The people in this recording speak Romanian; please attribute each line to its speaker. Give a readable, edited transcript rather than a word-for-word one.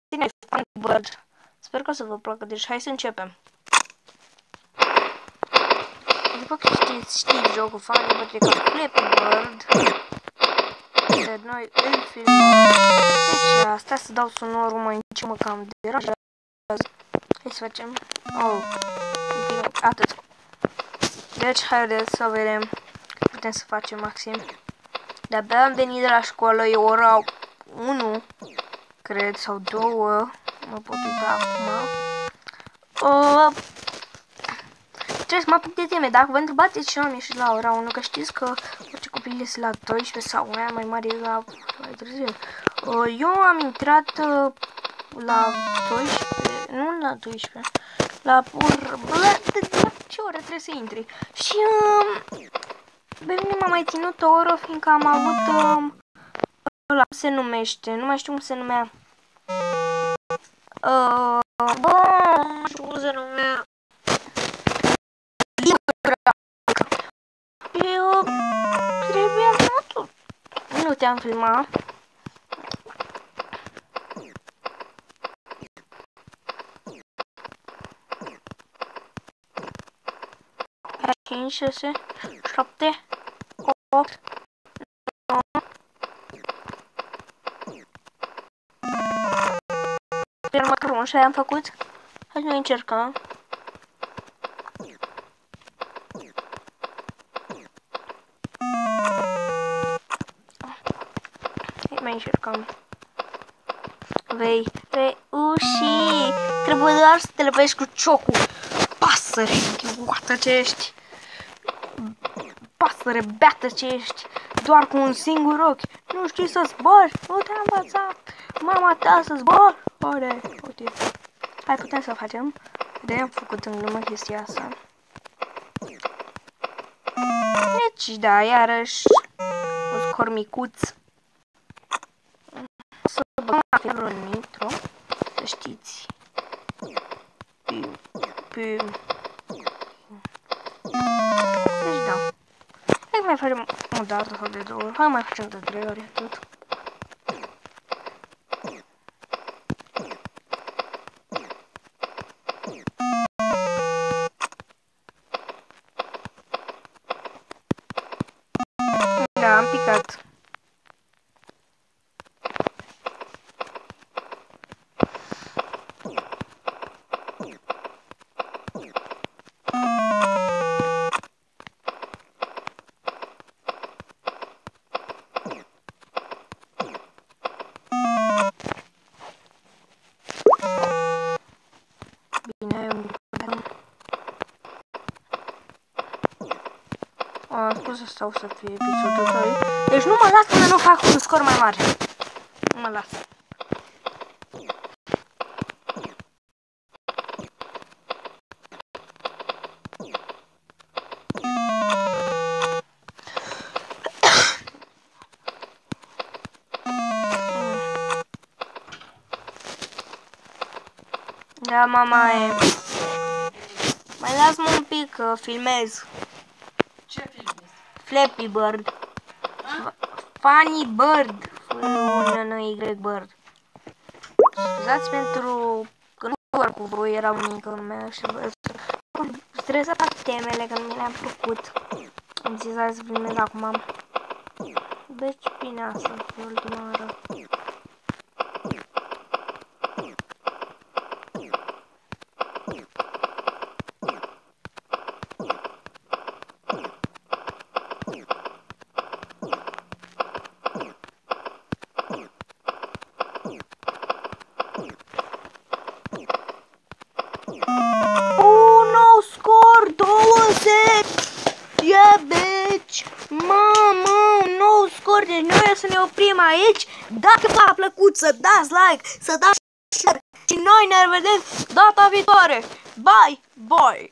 Speaker 1: tine Funny Bird. Sper că o să vă placă, deci hai să începem. După că știți jocul Funny Bird e ca Flappy Bird. De noi îl filmăm. Deci asta să dau sonorul mai ce mă cam deranjează. Hai să facem. Atât. Deci haideți să vedem cât putem să facem maxim. De-abia am venit de la școală, e ora 1, cred, sau 2. Mă pot uita acum. Trebuie să mă apuc de teme. Dacă vă întrebați de ce am ieșit la ora 1, că știți că orice copil este la 12 sau aia mai mare la mai târziu. Eu am intrat la 12, nu la 12, la ce oră trebuie să intri. Și pe mine m-a mai ținut o oră, fiindcă am avut ăla, cum se numește, nu mai știu cum se numea. Nu știu cum se numea. Eu trebuia să nu te-am filmat. 5, 6, 7, 8, 9. Următorul și am făcut. Hai să noi încercăm. Hai mai încercăm. Vei reuși. Trebuie doar să te lovești cu ciocul. Pasăre, chioată ce ești. Pasăre, beată ce ești. Doar cu un singur ochi. Nu știi să zbori. Nu te-a învățat mama ta să zbori. Uite. Hai, putem să facem. De-aia am făcut în glumă chestia asta. Deci, da, iarăși un scor micuț. O să băgăm aferul în intro. Să știți. Deci da. Hai mai facem o dată sau de 2 ori. Hai mai facem de 3 ori atât. Da, am picat. Am spus să stau să fie episodul 2. Deci nu mă las până nu fac un scor mai mare. Nu mă las. Da, mama e. Mai las-mă un pic că filmez.
Speaker 2: Ce filmezi?
Speaker 1: Flappy Bird. Funny Bird. F-U-N-N-Y Bird. Scuzați pentru că nu doar cu voi era unică în mea și trebuie să fac temele că nu mi le-am făcut. Am zis hai să filmez acum. Deci bine asta e ultima oară. Mamă, un nou scor, deci noi o să ne oprim aici. Dacă v-a plăcut să dați like, să dați share și noi ne revedem data viitoare. Bye, bye!